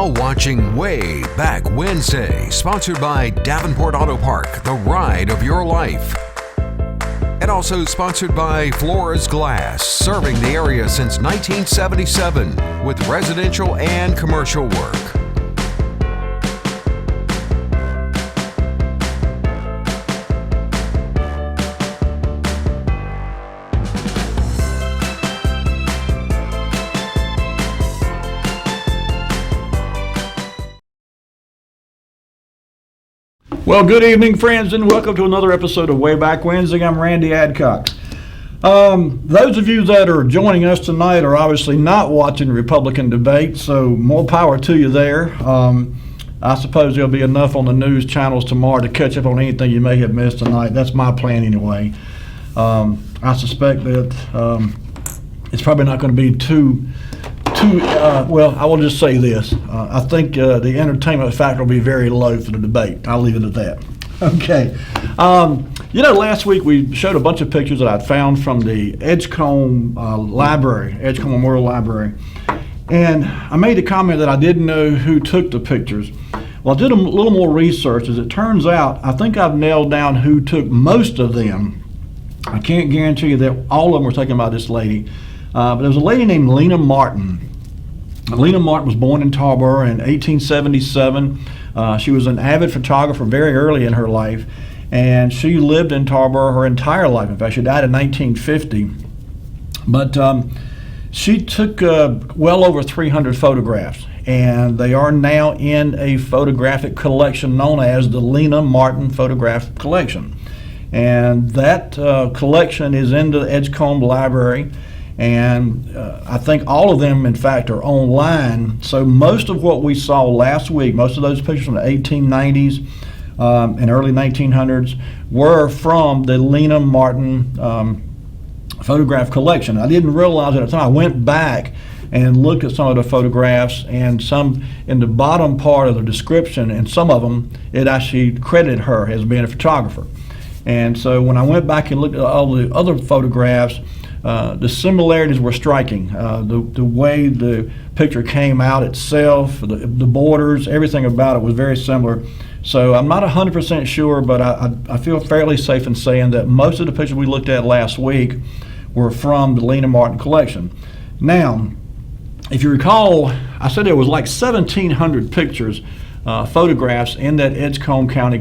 now watching Wayback Wednesday, sponsored by Davenport Auto Park, the ride of your life. And also sponsored by Flores Glass, serving the area since 1977 with residential and commercial work. Well, good evening, friends, and welcome to another episode of Wayback Wednesday. I'm Randy Adcock. Those of you that are joining us tonight are obviously not watching the Republican debate, so more power to you there. I suppose there'll be enough on the news channels tomorrow to catch up on anything you may have missed tonight. That's my plan anyway. I suspect that it's probably not going to be too well, I will just say this. I think the entertainment factor will be very low for the debate. I'll leave it at that. Okay. Last week we showed a bunch of pictures that I'd found from the Edgecombe Library, Edgecombe Memorial Library. And I made the comment that I didn't know who took the pictures. Well, I did a little more research. As it turns out, I think I've nailed down who took most of them. I can't guarantee you that all of them were taken by this lady. But there was a lady named Lena Martin. Lena Martin was born in Tarboro in 1877. She was an avid photographer very early in her life, and she lived in Tarboro her entire life. In fact, she died in 1950. But she took well over 300 photographs, and they are now in a photographic collection known as the Lena Martin Photograph Collection. And that collection is in the Edgecombe Library. And I think all of them, in fact, are online. So most of what we saw last week, most of those pictures from the 1890s and early 1900s, were from the Lena Martin photograph collection. I didn't realize at the time. I went back and looked at some of the photographs, and some in the bottom part of the description, and some of them, it actually credited her as being a photographer. And so when I went back and looked at all the other photographs, the similarities were striking. The way the picture came out itself, the borders, everything about it was very similar. So I'm not 100% sure, but I feel fairly safe in saying that most of the pictures we looked at last week were from the Lena Martin collection. Now, if you recall, I said there was like 1,700 pictures, photographs in that Edgecombe County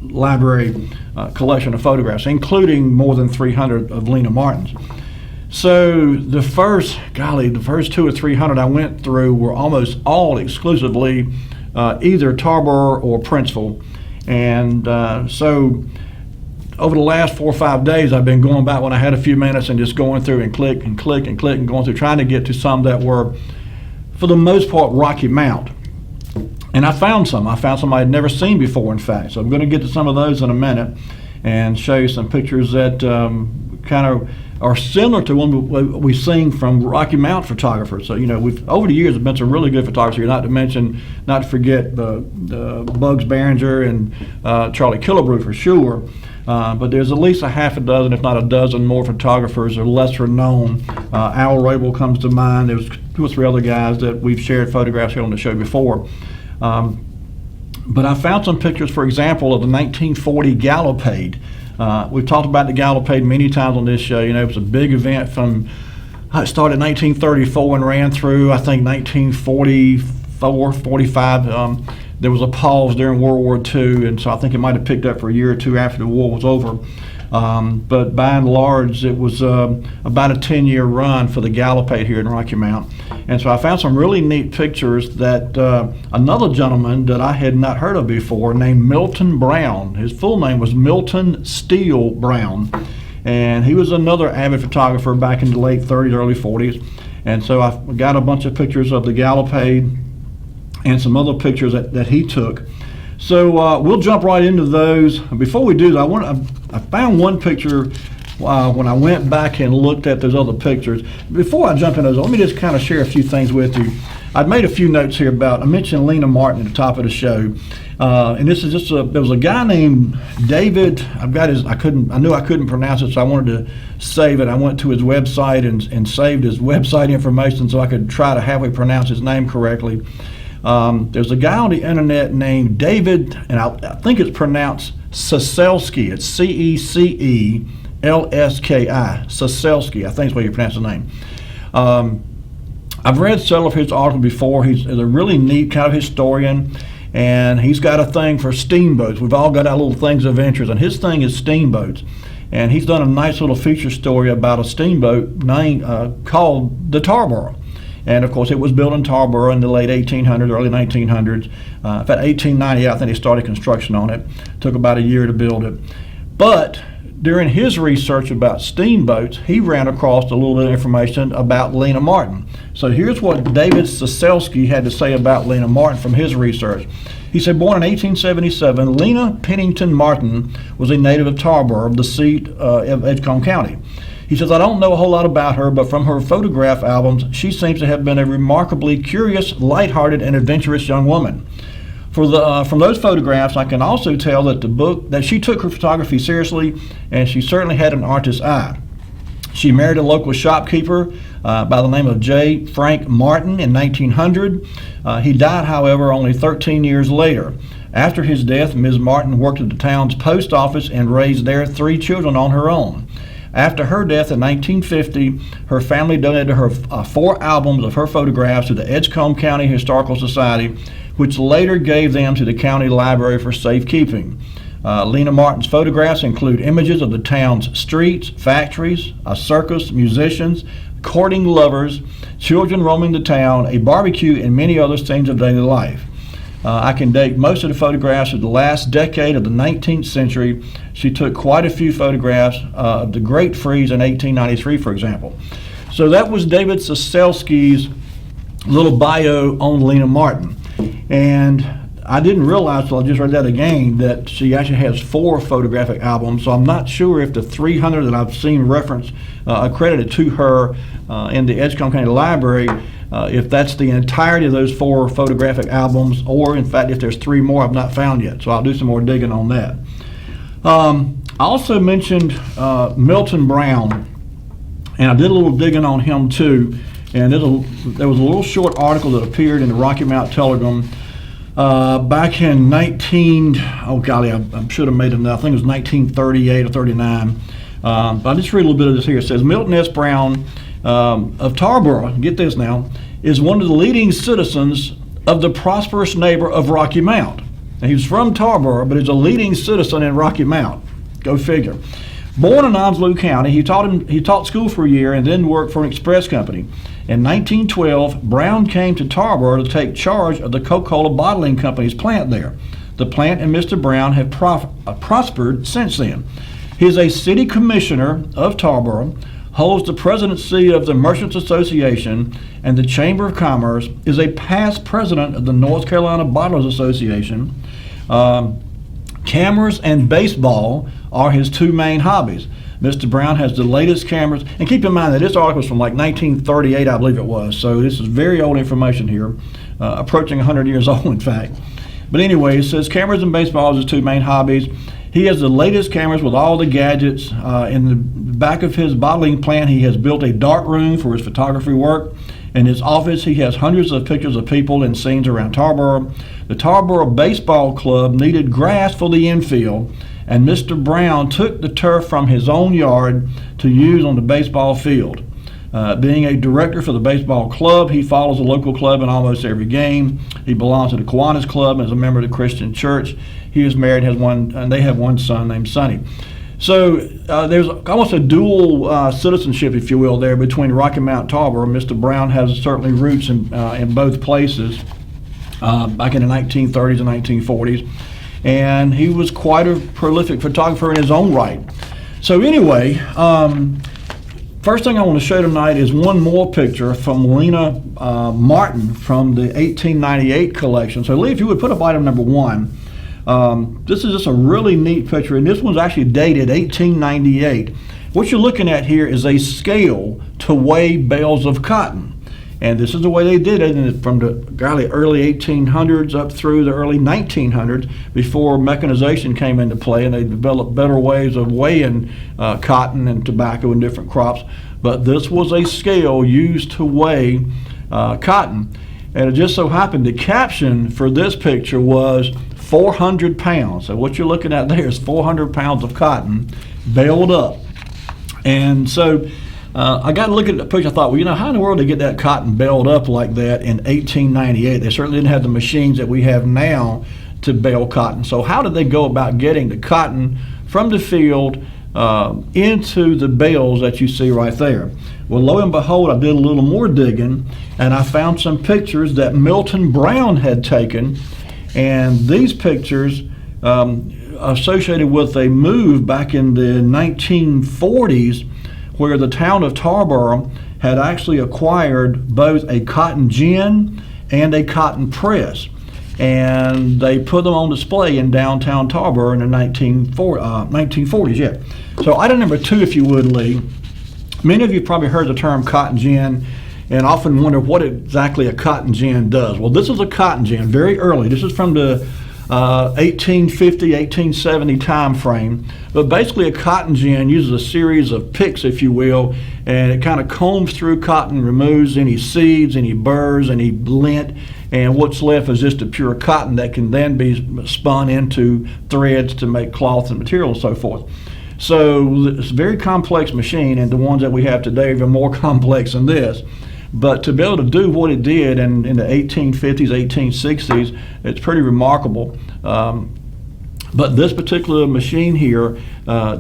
Library collection of photographs, including more than 300 of Lena Martin's. So the first 200 or 300 I went through were almost all exclusively either Tarboro or Princeville. And so over the last 4 or 5 days, I've been going back when I had a few minutes and just going through and click and going through, trying to get to some that were, for the most part, Rocky Mount. And I found some I had never seen before, in fact. So I'm going to get to some of those in a minute and show you some pictures that kind of are similar to one we've seen from Rocky Mount photographers. So, we've over the years have been some really good photographers here, not to forget Bugs Behringer and Charlie Killebrew for sure. But there's at least a half a dozen, if not a dozen more photographers or lesser known. Al Rabel comes to mind. There's 2 or 3 other guys that we've shared photographs here on the show before. But I found some pictures, for example, of the 1940 Gallopade. We've talked about the Gallopade many times on this show. It was a big event it started in 1934 and ran through, I think, 1944, 45. There was a pause during World War II, and so I think it might have picked up for a year or two after the war was over. But by and large, it was about a 10-year run for the Gallopade here in Rocky Mount. And so I found some really neat pictures that another gentleman that I had not heard of before named Milton Brown. His full name was Milton Steele Brown. And he was another avid photographer back in the late 30s, early 40s. And so I got a bunch of pictures of the Gallopade and some other pictures that he took. So we'll jump right into those. Before we do that, I found one picture when I went back and looked at those other pictures. Before I jump into those, let me just kind of share a few things with you. I'd made a few notes here I mentioned Lena Martin at the top of the show. And this is just there was a guy named David. I knew I couldn't pronounce it, so I wanted to save it. I went to his website and saved his website information so I could try to halfway pronounce his name correctly. There's a guy on the internet named David, and I think it's pronounced Cecelski. It's Cecelski. Cecelski, I think is the way you pronounce the name. I've read several of his articles before. He's a really neat kind of historian, and he's got a thing for steamboats. We've all got our little things of interest, and his thing is steamboats. And he's done a nice little feature story about a steamboat called the Tarboro. And of course, it was built in Tarboro in the late 1800s, early 1900s. In fact, 1890, I think they started construction on it. Took about a year to build it. But during his research about steamboats, he ran across a little bit of information about Lena Martin. So here's what David Cecelski had to say about Lena Martin from his research. He said, born in 1877, Lena Pennington Martin was a native of Tarboro, the seat of Edgecombe County. He says, I don't know a whole lot about her, but from her photograph albums, she seems to have been a remarkably curious, lighthearted, and adventurous young woman. From those photographs, I can also tell that she took her photography seriously, and she certainly had an artist's eye. She married a local shopkeeper by the name of J. Frank Martin in 1900. He died, however, only 13 years later. After his death, Ms. Martin worked at the town's post office and raised their 3 children on her own. After her death in 1950, her family donated her 4 albums of her photographs to the Edgecombe County Historical Society, which later gave them to the county library for safekeeping. Lena Martin's photographs include images of the town's streets, factories, a circus, musicians, courting lovers, children roaming the town, a barbecue, and many other scenes of daily life. I can date most of the photographs of the last decade of the 19th century. She took quite a few photographs of the Great Freeze in 1893, for example. So that was David Cecelski's little bio on Lena Martin. And I didn't realize until I just read that again that she actually has 4 photographic albums. So I'm not sure if the 300 that I've seen referenced accredited to her in the Edgecombe County Library, if that's the entirety of those 4 photographic albums, or in fact if there's 3 more I've not found yet. So I'll do some more digging on that. I also mentioned Milton Brown, and I did a little digging on him too. And there was a little short article that appeared in the Rocky Mount Telegram back in I should have made it enough. I think it was 1938 or 39. But I'll just read a little bit of this here. It says, Milton S. Brown of Tarboro, get this now, is one of the leading citizens of the prosperous neighbor of Rocky Mount. Now, he was from Tarboro, but he's a leading citizen in Rocky Mount. Go figure. Born in Onslow County, he taught school for a year and then worked for an express company. In 1912, Brown came to Tarboro to take charge of the Coca-Cola Bottling Company's plant there. The plant and Mr. Brown have prospered since then. He is a city commissioner of Tarboro, holds the presidency of the Merchants Association and the Chamber of Commerce, is a past president of the North Carolina Bottlers Association. Cameras and baseball are his 2 main hobbies. Mr. Brown has the latest cameras, and keep in mind that this article was from like 1938, I believe it was, so this is very old information here, approaching 100 years old in fact. But anyway, it says cameras and baseball are his 2 main hobbies. He has the latest cameras with all the gadgets. In the back of his bottling plant, he has built a dark room for his photography work. In his office, he has hundreds of pictures of people and scenes around Tarboro. The Tarboro Baseball Club needed grass for the infield, and Mr. Brown took the turf from his own yard to use on the baseball field. Being a director for the baseball club, he follows the local club in almost every game. He belongs to the Kiwanis Club and is a member of the Christian Church. He is married, and they have 1 son named Sonny. So there's almost a dual citizenship, if you will, there between Rocky Mount and Tarboro. Mr. Brown has certainly roots in both places back in the 1930s and 1940s. And he was quite a prolific photographer in his own right. So anyway, first thing I want to show tonight is one more picture from Lena Martin from the 1898 collection. So Lee, if you would put up item number 1. This is just a really neat picture, and this one's actually dated 1898. What you're looking at here is a scale to weigh bales of cotton. And this is the way they did it from the early 1800s up through the early 1900s, before mechanization came into play and they developed better ways of weighing cotton and tobacco and different crops. But this was a scale used to weigh cotton. And it just so happened the caption for this picture was 400 pounds. So what you're looking at there is 400 pounds of cotton baled up. And so I got to look at the picture. I thought, well, you know, how in the world did they get that cotton baled up like that in 1898? They certainly didn't have the machines that we have now to bale cotton. So how did they go about getting the cotton from the field into the bales that you see right there? Well, lo and behold, I did a little more digging, and I found some pictures that Milton Brown had taken, and these pictures associated with a move back in the 1940s where the town of Tarboro had actually acquired both a cotton gin and a cotton press, and they put them on display in downtown Tarboro in the 1940s. Yeah. So item number 2, if you would, Lee. Many of you probably heard the term cotton gin and often wonder what exactly a cotton gin does. Well, this is a cotton gin, very early. This is from the 1850, 1870 time frame. But basically a cotton gin uses a series of picks, if you will, and it kind of combs through cotton, removes any seeds, any burrs, any lint, and what's left is just a pure cotton that can then be spun into threads to make cloth and material and so forth. So it's a very complex machine, and the ones that we have today are even more complex than this. But to be able to do what it did in the 1850s, 1860s, it's pretty remarkable. But this particular machine here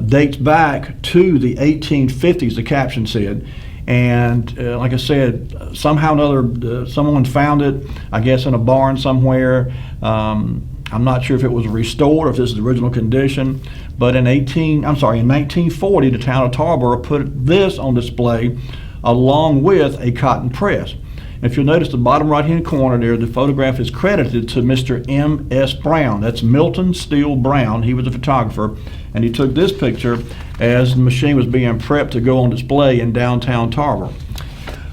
dates back to the 1850s, the caption said. And like I said, somehow or another, someone found it, I guess, in a barn somewhere. I'm not sure if it was restored or if this is the original condition. But in 1940, the town of Tarboro put this on display along with a cotton press. If you'll notice the bottom right-hand corner there, the photograph is credited to Mr. M.S. Brown. That's Milton Steele Brown. He was a photographer, and he took this picture as the machine was being prepped to go on display in downtown Tarboro.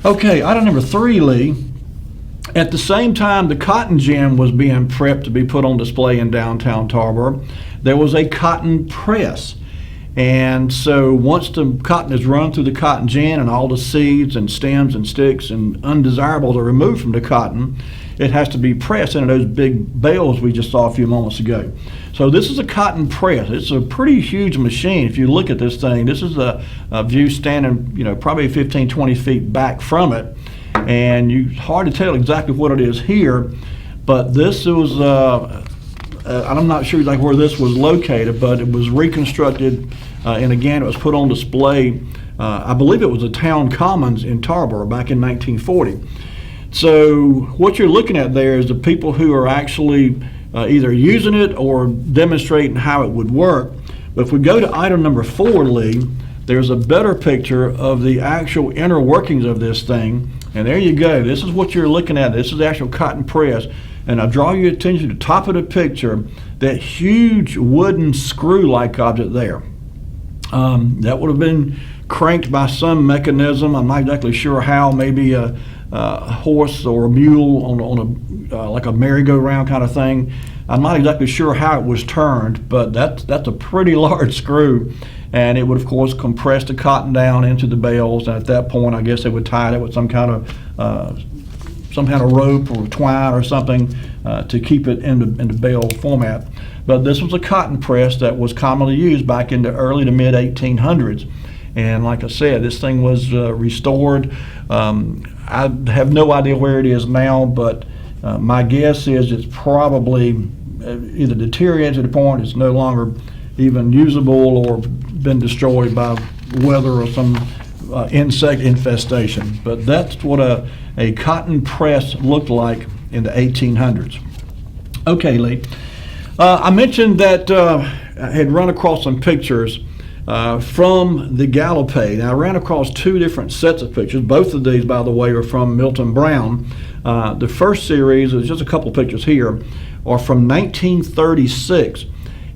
Okay, item number 3, Lee. At the same time the cotton gin was being prepped to be put on display in downtown Tarboro, there was a cotton press. And so once the cotton is run through the cotton gin and all the seeds and stems and sticks and undesirables are removed from the cotton, it has to be pressed into those big bales we just saw a few moments ago. So this is a cotton press. It's a pretty huge machine. If you look at this thing, this is a view standing, probably 15, 20 feet back from it. And it's hard to tell exactly what it is here, but this was, I'm not sure exactly where this was located, but it was reconstructed, and again, it was put on display. I believe it was the town commons in Tarboro back in 1940. So what you're looking at there is the people who are actually either using it or demonstrating how it would work. But if we go to item number 4, Lee, there's a better picture of the actual inner workings of this thing. And there you go. This is what you're looking at. This is the actual cotton press. And I draw your attention to the top of the picture, that huge wooden screw-like object there. That would have been cranked by some mechanism. I'm not exactly sure how. Maybe a horse or a mule on like a merry-go-round kind of thing. I'm not exactly sure how it was turned, but that's a pretty large screw. And it would, of course, compress the cotton down into the bales. And at that point, I guess they would tie it with some kind of rope or twine or something to keep it in the bale format. But this was a cotton press that was commonly used back in the early to mid 1800s. And like I said, this thing was restored. I have no idea where it is now, but my guess is it's probably either deteriorated to the point it's no longer even usable or been destroyed by weather or some insect infestation. But that's what a cotton press looked like in the 1800s. Okay, Lee. I mentioned that I had run across some pictures from the Gallopade. Now, I ran across 2 different sets of pictures. Both of these, by the way, are from Milton Brown. The first series, there's just a couple pictures here, are from 1936.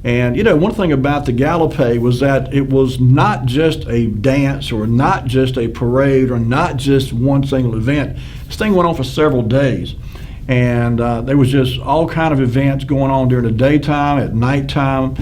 And one thing about the Gallopade was that it was not just a dance or not just a parade or not just one single event. This thing went on for several days. And there was just all kind of events going on during the daytime, at nighttime,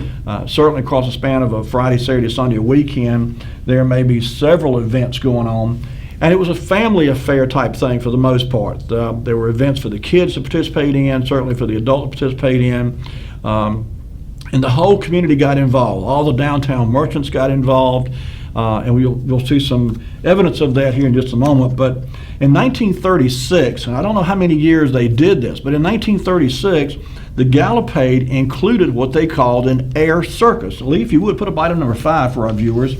certainly across the span of a Friday, Saturday, Sunday weekend. There may be several events going on. And it was a family affair type thing for the most part. There were events for the kids to participate in, certainly for the adults to participate in. And the whole community got involved. All the downtown merchants got involved. And you'll see some evidence of that here in just a moment. But in 1936, and I don't know how many years they did this, but in 1936, the Gallopade included what they called an air circus. Lee, if you would, put up item number 5 for our viewers.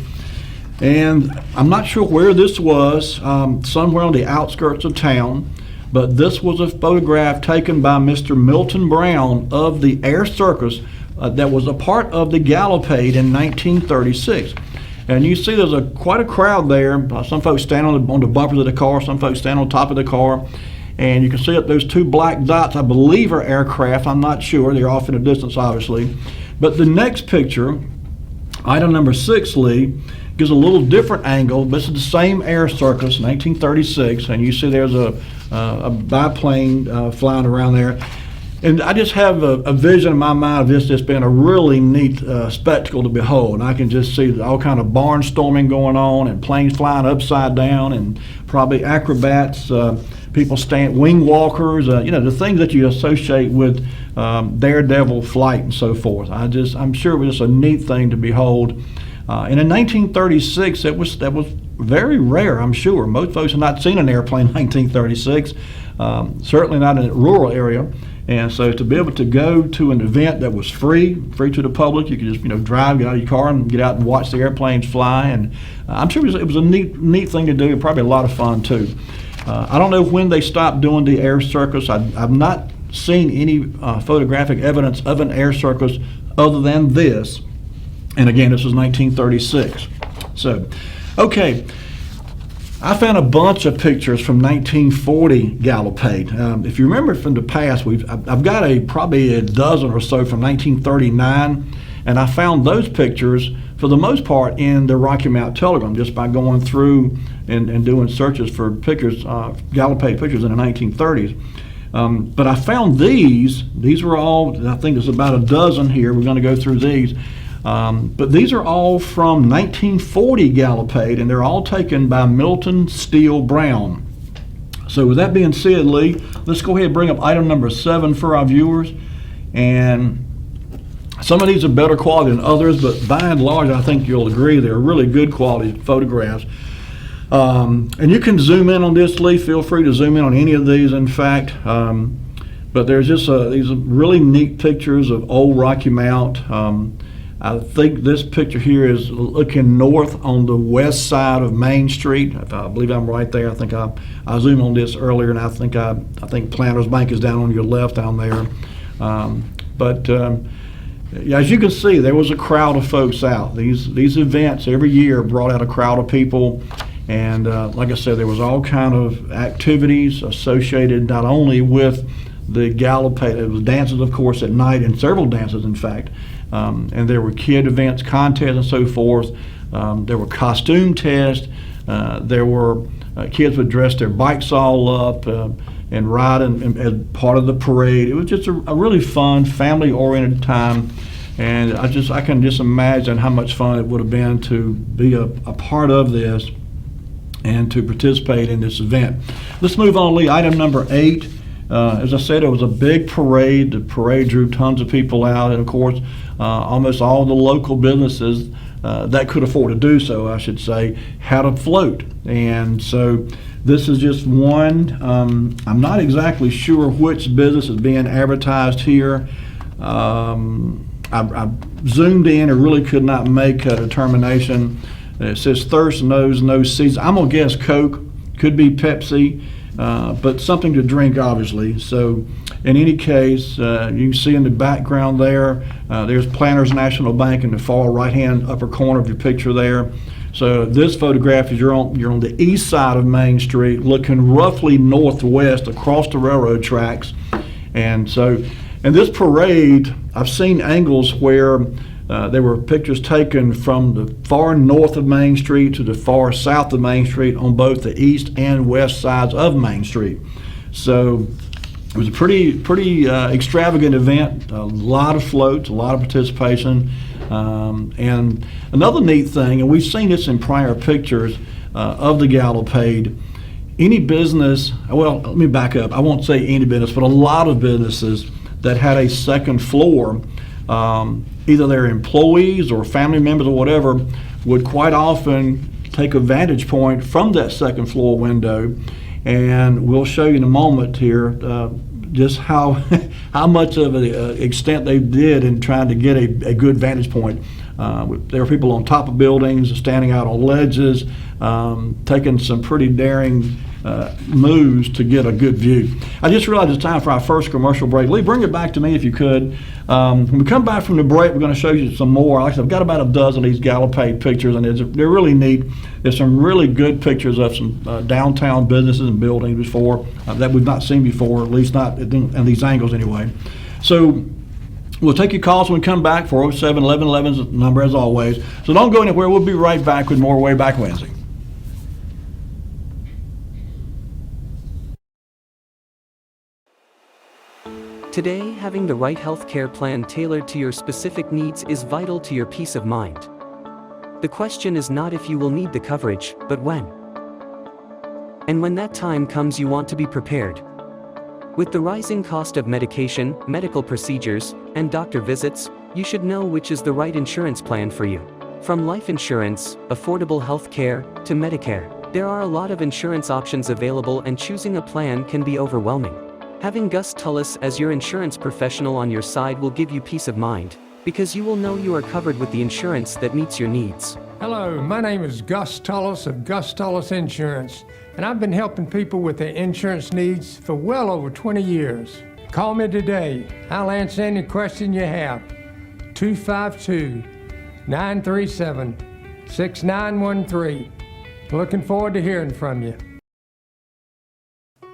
And I'm not sure where this was, somewhere on the outskirts of town, but this was a photograph taken by Mr. Milton Brown of the air circus that was a part of the Gallopade in 1936. And you see there's quite a crowd there. Some folks stand on the bumpers of the car, some folks stand on top of the car. And you can see that those 2 black dots, I believe, are aircraft. I'm not sure. They're off in the distance, obviously. But the next picture, item number 6, Lee, gives a little different angle. This is the same air circus, 1936, and you see there's a biplane flying around there. And I just have a vision in my mind of this just being a really neat spectacle to behold. And I can just see all kind of barnstorming going on and planes flying upside down and probably acrobats, people wing walkers, the things that you associate with daredevil flight and so forth. I'm sure it was just a neat thing to behold. And in 1936, that was very rare, I'm sure. Most folks have not seen an airplane in 1936, certainly not in a rural area. And so to be able to go to an event that was free to the public, you could just drive, get out of your car, and get out and watch the airplanes fly. And I'm sure it was a neat thing to do, and probably a lot of fun too. I don't know when they stopped doing the air circus. I've not seen any photographic evidence of an air circus other than this. And again, this was 1936. So, okay, I found a bunch of pictures from 1940 Gallopade. If you remember from the past, I've got probably a dozen or so from 1939, and I found those pictures for the most part in the Rocky Mount Telegram just by going through and doing searches for pictures, Gallopade pictures in the 1930s. But I found these were all, I think there's about a dozen here. We're going to go through these. But these are all from 1940 Gallopade, and they're all taken by Milton Steele Brown. So with that being said, Lee, let's go ahead and bring up item number 7 for our viewers. And some of these are better quality than others, but by and large, I think you'll agree they're really good quality photographs. And you can zoom in on this, Lee. Feel free to zoom in on any of these, in fact. But there's just these really neat pictures of old Rocky Mount. I think this picture here is looking north on the west side of Main Street. I believe I'm right there. I think I zoomed on this earlier, and I think Planters Bank is down on your left down there. Yeah, as you can see, there was a crowd of folks out. These events every year brought out a crowd of people, and like I said, there was all kind of activities associated not only with the Gallopade. It was dances, of course, at night, and several dances, in fact. And there were kid events, contests, and so forth. There were costume tests. There were kids would dress their bikes all up and ride as part of the parade. It was just a really fun, family-oriented time. And I can just imagine how much fun it would have been to be a part of this and to participate in this event. Let's move on, Lee. Item number 8. As I said, it was a big parade. The parade drew tons of people out, and of course, almost all the local businesses that could afford to do so, I should say, had a float. And so this is just one. I'm not exactly sure which business is being advertised here. I zoomed in and really could not make a determination. It says thirst knows no season. I'm going to guess Coke, could be Pepsi. But something to drink, obviously. So in any case, you can see in the background there's Planters National Bank in the far right-hand upper corner of your picture there. So this photograph is you're on the east side of Main Street, looking roughly northwest across the railroad tracks. And so in this parade, I've seen angles where there were pictures taken from the far north of Main Street to the far south of Main Street on both the east and west sides of Main Street. So It was a pretty extravagant event. A lot of floats, a lot of participation, and another neat thing, and we've seen this in prior pictures of the Gallopade. Any business, well, let me back up. I won't say any business, but a lot of businesses that had a second floor, either their employees or family members or whatever, would quite often take a vantage point from that second floor window. And we'll show you in a moment here just how much of an extent they did in trying to get a good vantage point. There were people on top of buildings, standing out on ledges, taking some pretty daring moves to get a good view. I just realized it's time for our first commercial break. Lee, bring it back to me if you could. When we come back from the break, we're going to show you some more. Like I said, I've got about a dozen of these Gallopade pictures, and they're really neat. There's some really good pictures of some downtown businesses and buildings before that we've not seen before, at least not in these angles anyway. So we'll take your calls when we come back. 407-1111 is the number as always. So don't go anywhere. We'll be right back with more Wayback Wednesday. Today, having the right health care plan tailored to your specific needs is vital to your peace of mind. The question is not if you will need the coverage, but when. And when that time comes, you want to be prepared. With the rising cost of medication, medical procedures, and doctor visits, you should know which is the right insurance plan for you. From life insurance, affordable health care, to Medicare, there are a lot of insurance options available, and choosing a plan can be overwhelming. Having Gus Tullis as your insurance professional on your side will give you peace of mind, because you will know you are covered with the insurance that meets your needs. Hello, my name is Gus Tullis of Gus Tullis Insurance, and I've been helping people with their insurance needs for well over 20 years. Call me today. I'll answer any question you have. 252-937-6913. Looking forward to hearing from you.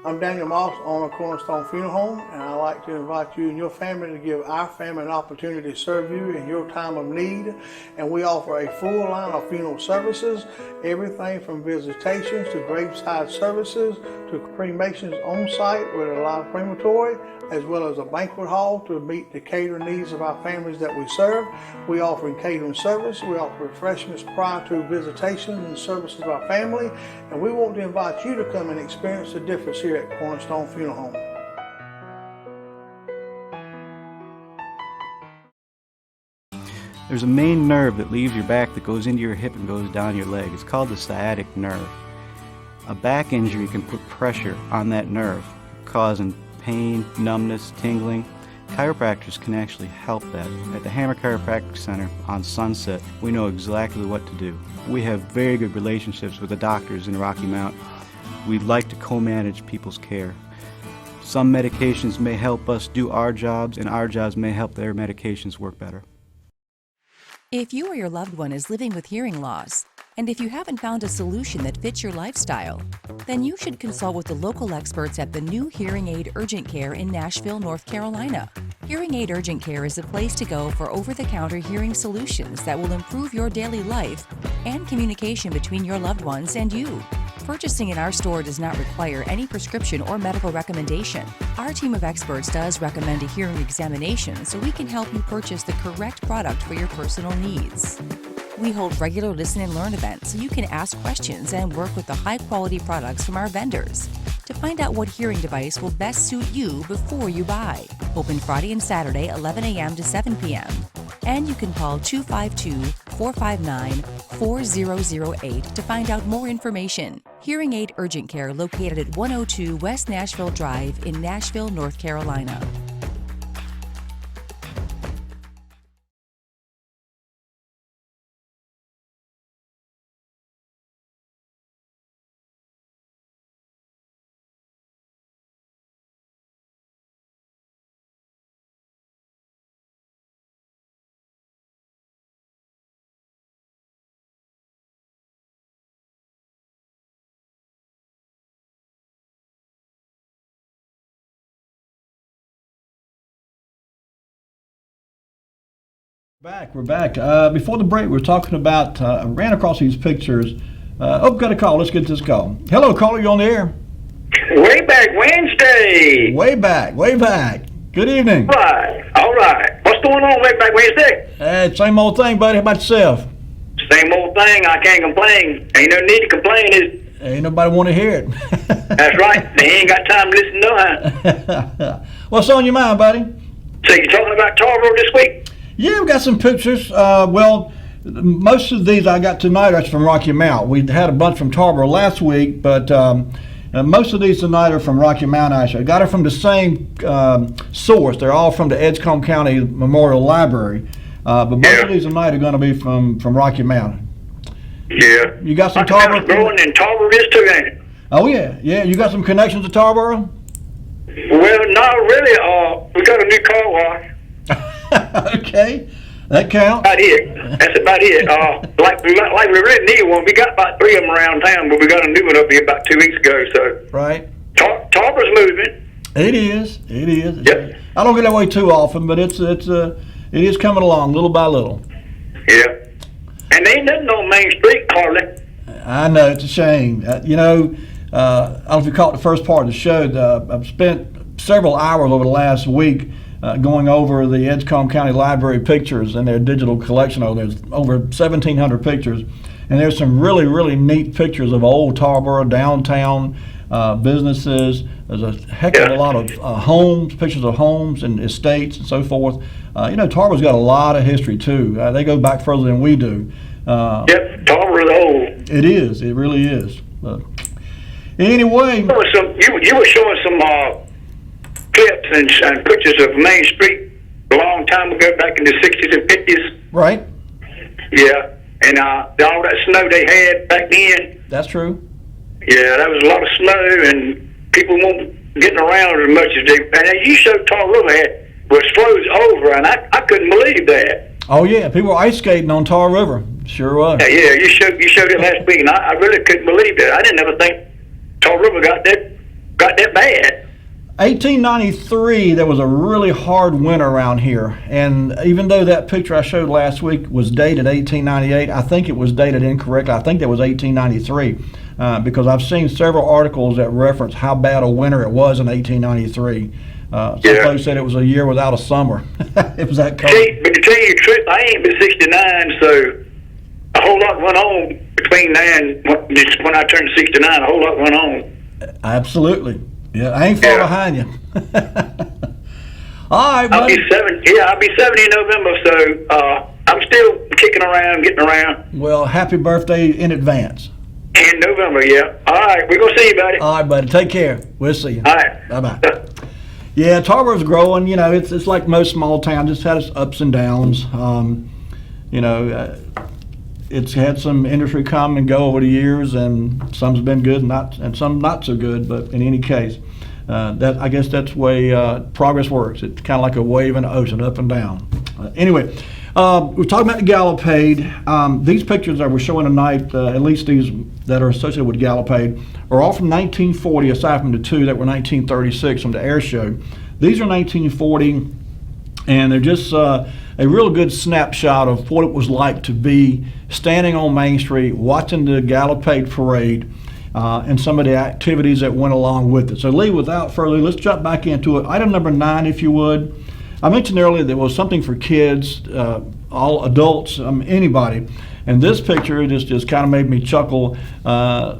I'm Daniel Moss, owner of Cornerstone Funeral Home, and I'd like to invite you and your family to give our family an opportunity to serve you in your time of need. And we offer a full line of funeral services, everything from visitations to graveside services to cremations on site with a live crematory, as well as a banquet hall to meet the catering needs of our families that we serve. We offer catering service, we offer refreshments prior to visitations and services of our family, and we want to invite you to come and experience the difference here at Cornerstone Funeral Home. There's a main nerve that leaves your back that goes into your hip and goes down your leg. It's called the sciatic nerve. A back injury can put pressure on that nerve, causing pain, numbness, tingling. Chiropractors can actually help that. At the Hammer Chiropractic Center on Sunset, we know exactly what to do. We have very good relationships with the doctors in Rocky Mount. We like to co-manage people's care. Some medications may help us do our jobs, and our jobs may help their medications work better. If you or your loved one is living with hearing loss, and if you haven't found a solution that fits your lifestyle, then you should consult with the local experts at the new Hearing Aid Urgent Care in Nashville, North Carolina. Hearing Aid Urgent Care is a place to go for over-the-counter hearing solutions that will improve your daily life and communication between your loved ones and you. Purchasing in our store does not require any prescription or medical recommendation. Our team of experts does recommend a hearing examination so we can help you purchase the correct product for your personal needs. We hold regular listen and learn events so you can ask questions and work with the high-quality products from our vendors to find out what hearing device will best suit you before you buy. Open Friday and Saturday, 11 a.m. to 7 p.m. And you can call 252-459-4008 to find out more information. Hearing Aid Urgent Care located at 102 West Nashville Drive in Nashville, North Carolina. We're back. Before the break, we were talking about, I ran across these pictures. Got a call. Let's get this call. Hello, caller, you on the air? Wayback Wednesday. Way back. Good evening. All right. What's going on, Wayback Wednesday? Same old thing, buddy. How about yourself? Same old thing. I can't complain. Ain't no need to complain. Ain't nobody want to hear it. That's right. They ain't got time to listen no how. What's on your mind, buddy? So you're talking about Tarboro this week? Yeah, we got some pictures. Well, most of these I got tonight are from Rocky Mount. We had a bunch from Tarboro last week, but most of these tonight are from Rocky Mount, actually. I got it from the same source. They're all from the Edgecombe County Memorial Library. But most of these tonight are going to be from Rocky Mount. Yeah. You got some Tarboro? Tarboro? Growing in Tarboro is too, ain't it? Oh, yeah. Yeah, you got some connections to Tarboro? Well, not really. We got a new car wash. Okay. That counts. About it. That's about it. Like we really need one. We got about 3 of them around town, but we got a new one up here about 2 weeks ago. So right. Tarboro's moving. It is. It is. Yep. I don't get that way too often, but it is coming along little by little. Yeah. And there ain't nothing on Main Street, hardly. I know, it's a shame. I don't know if you caught the first part of the show. I've spent several hours over the last week going over the Edgecombe County Library pictures and their digital collection. There's over 1,700 pictures, and there's some really, really neat pictures of old Tarboro, downtown businesses. There's a heck of a lot of homes, pictures of homes and estates and so forth. Tarboro's got a lot of history too. They go back further than we do. Yep, Tarboro's old. It is. It really is. Anyway, you were showing some clips and pictures of Main Street a long time ago, back in the 60s and 50s. Right. Yeah, and all that snow they had back then. That's true. Yeah, that was a lot of snow, and people weren't getting around as much as they. And you showed Tarboro was froze over, and I couldn't believe that. Oh yeah, people were ice skating on Tar River. Sure was. Yeah, you showed it last week, and I really couldn't believe that. I didn't ever think Tar River got that bad. 1893, there was a really hard winter around here, and even though that picture I showed last week was dated 1898, I think it was dated incorrectly. I think that was 1893 because I've seen several articles that reference how bad a winter it was in 1893. Some folks said it was a year without a summer. It was that cold. But to tell you the truth, I ain't been 69, so a whole lot went on between then and just when I turned 69. A whole lot went on. Absolutely. Yeah, I ain't far behind you. All right, buddy. I'll be 70 in November, so I'm still kicking around, getting around. Well, happy birthday in advance. In November, yeah. All right, we're going to see you, buddy. All right, buddy. Take care. We'll see you. All right. Bye-bye. Yeah, Tarboro's growing. It's like most small towns. It's had its ups and downs. It's had some industry come and go over the years, and some's been good and some not so good. But in any case, I guess that's the way progress works. It's kind of like a wave in the ocean, up and down. Anyway, we're talking about the Gallopade. These pictures that we're showing tonight, at least these that are associated with Gallopade, are all from 1940, aside from the two that were 1936 from the air show. These are 1940, and they're just a real good snapshot of what it was like to be standing on Main Street, watching the Gallopade parade, and some of the activities that went along with it. So Lee, without further ado, let's jump back into it. Item number 9, if you would. I mentioned earlier there was something for kids, all adults, anybody. And this picture just kind of made me chuckle.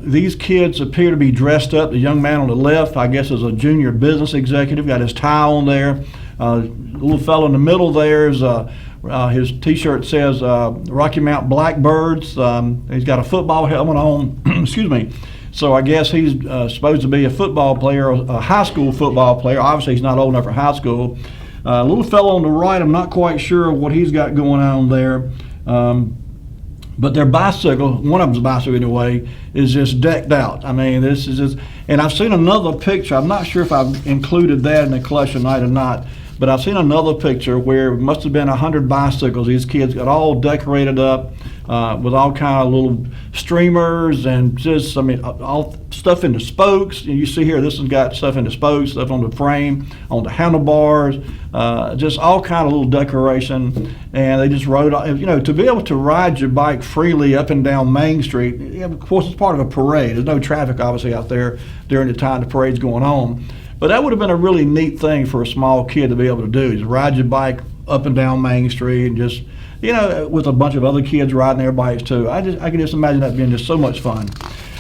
These kids appear to be dressed up. The young man on the left, I guess, is a junior business executive, got his tie on there. Little fellow in the middle there is his T-shirt says Rocky Mount Blackbirds. He's got a football helmet on. Excuse me. So I guess he's supposed to be a football player, a high school football player. Obviously, he's not old enough for high school. Little fellow on the right, I'm not quite sure what he's got going on there. But their bicycle, one of them's bicycle anyway, is just decked out. I mean, this is just, and I've seen another picture. I'm not sure if I've included that in the collection tonight or not. But I've seen another picture where it must have been 100 bicycles. These kids got all decorated up with all kind of little streamers and just, all stuff in the spokes. And you see here, this has got stuff in the spokes, stuff on the frame, on the handlebars, just all kind of little decoration. And they just rode, to be able to ride your bike freely up and down Main Street. Of course, it's part of a parade. There's no traffic, obviously, out there during the time the parade's going on. But that would have been a really neat thing for a small kid to be able to do, is ride your bike up and down Main Street and just, with a bunch of other kids riding their bikes too. I can just imagine that being just so much fun.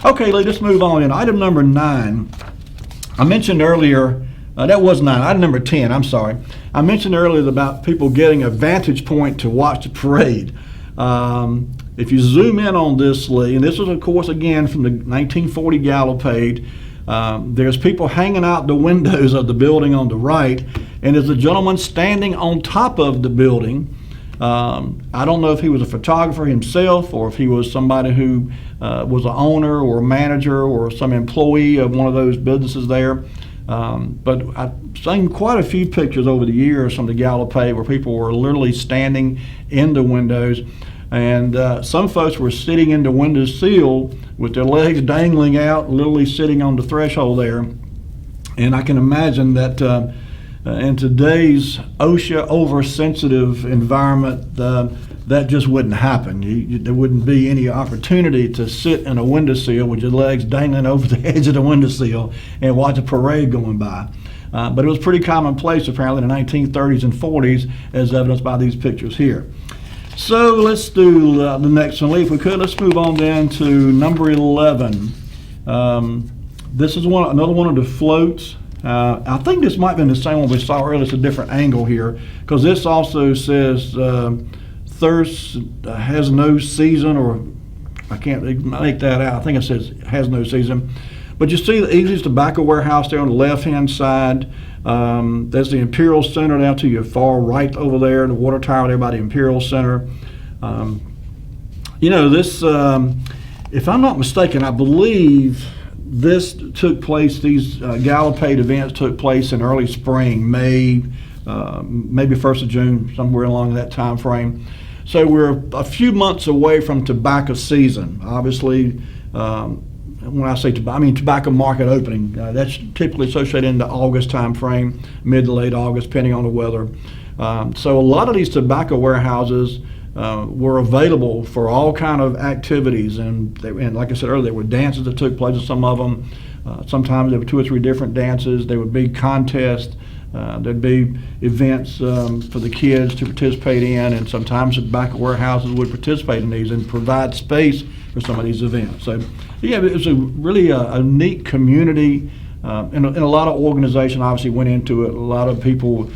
Okay, let's move on. In item number 9, I mentioned earlier, that was 9, item number 10, I'm sorry. I mentioned earlier about people getting a vantage point to watch the parade. If you zoom in on this, Lee, and this is, of course, again, from the 1940 Gallopade, there's people hanging out the windows of the building on the right, and there's a gentleman standing on top of the building. I don't know if he was a photographer himself or if he was somebody who was an owner or a manager or some employee of one of those businesses there. But I've seen quite a few pictures over the years from the Gallopade where people were literally standing in the windows. And some folks were sitting in the windowsill with their legs dangling out, literally sitting on the threshold there. And I can imagine that in today's OSHA oversensitive environment, that just wouldn't happen. There wouldn't be any opportunity to sit in a windowsill with your legs dangling over the edge of the windowsill and watch a parade going by. But it was pretty commonplace apparently in the 1930s and 40s, as evidenced by these pictures here. So let's do the next one, Lee. If we could, let's move on then to number 11. This is another one of the floats. I think this might have been the same one we saw earlier. It's a different angle here, because this also says thirst has no season, or I can't make that out. I think it says has no season. But you see the Easy's Tobacco Warehouse there on the left-hand side. There's the Imperial Center down to your far right over there, the water tower there by the Imperial Center. This, if I'm not mistaken, I believe this took place, these Gallopade events took place in early spring, May, maybe 1st of June, somewhere along that time frame. So we're a few months away from tobacco season. Obviously, when I say tobacco, I mean tobacco market opening. That's typically associated in the August time frame, mid to late August, depending on the weather. So a lot of these tobacco warehouses were available for all kind of activities, and like I said earlier, there were dances that took place in some of them. Sometimes there were 2 or 3 different dances. There would be contests. There'd be events for the kids to participate in, and sometimes the tobacco warehouses would participate in these and provide space for some of these events. So, yeah, it was really a neat community, and a lot of organization obviously went into it. A lot of people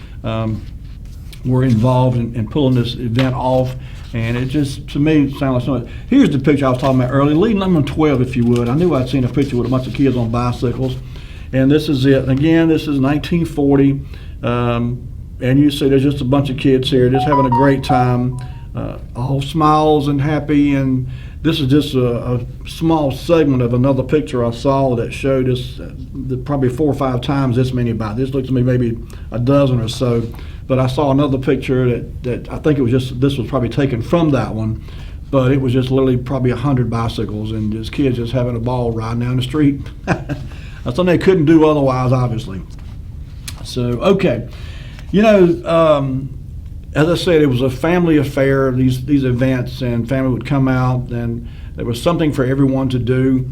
were involved in pulling this event off, and it just, to me, sounded like something. Here's the picture I was talking about earlier. Lead number 12, if you would. I knew I'd seen a picture with a bunch of kids on bicycles. And this is it. Again, this is 1940, and you see there's just a bunch of kids here just having a great time, all smiles and happy. And this is just a small segment of another picture I saw that showed us probably 4 or 5 times this many bikes. This looks to me maybe a dozen or so. But I saw another picture that I think this was probably taken from that one, but it was just literally probably 100 bicycles and just kids just having a ball riding down the street. That's something they couldn't do otherwise, obviously. So, okay. As I said, it was a family affair, these events, and family would come out, and there was something for everyone to do.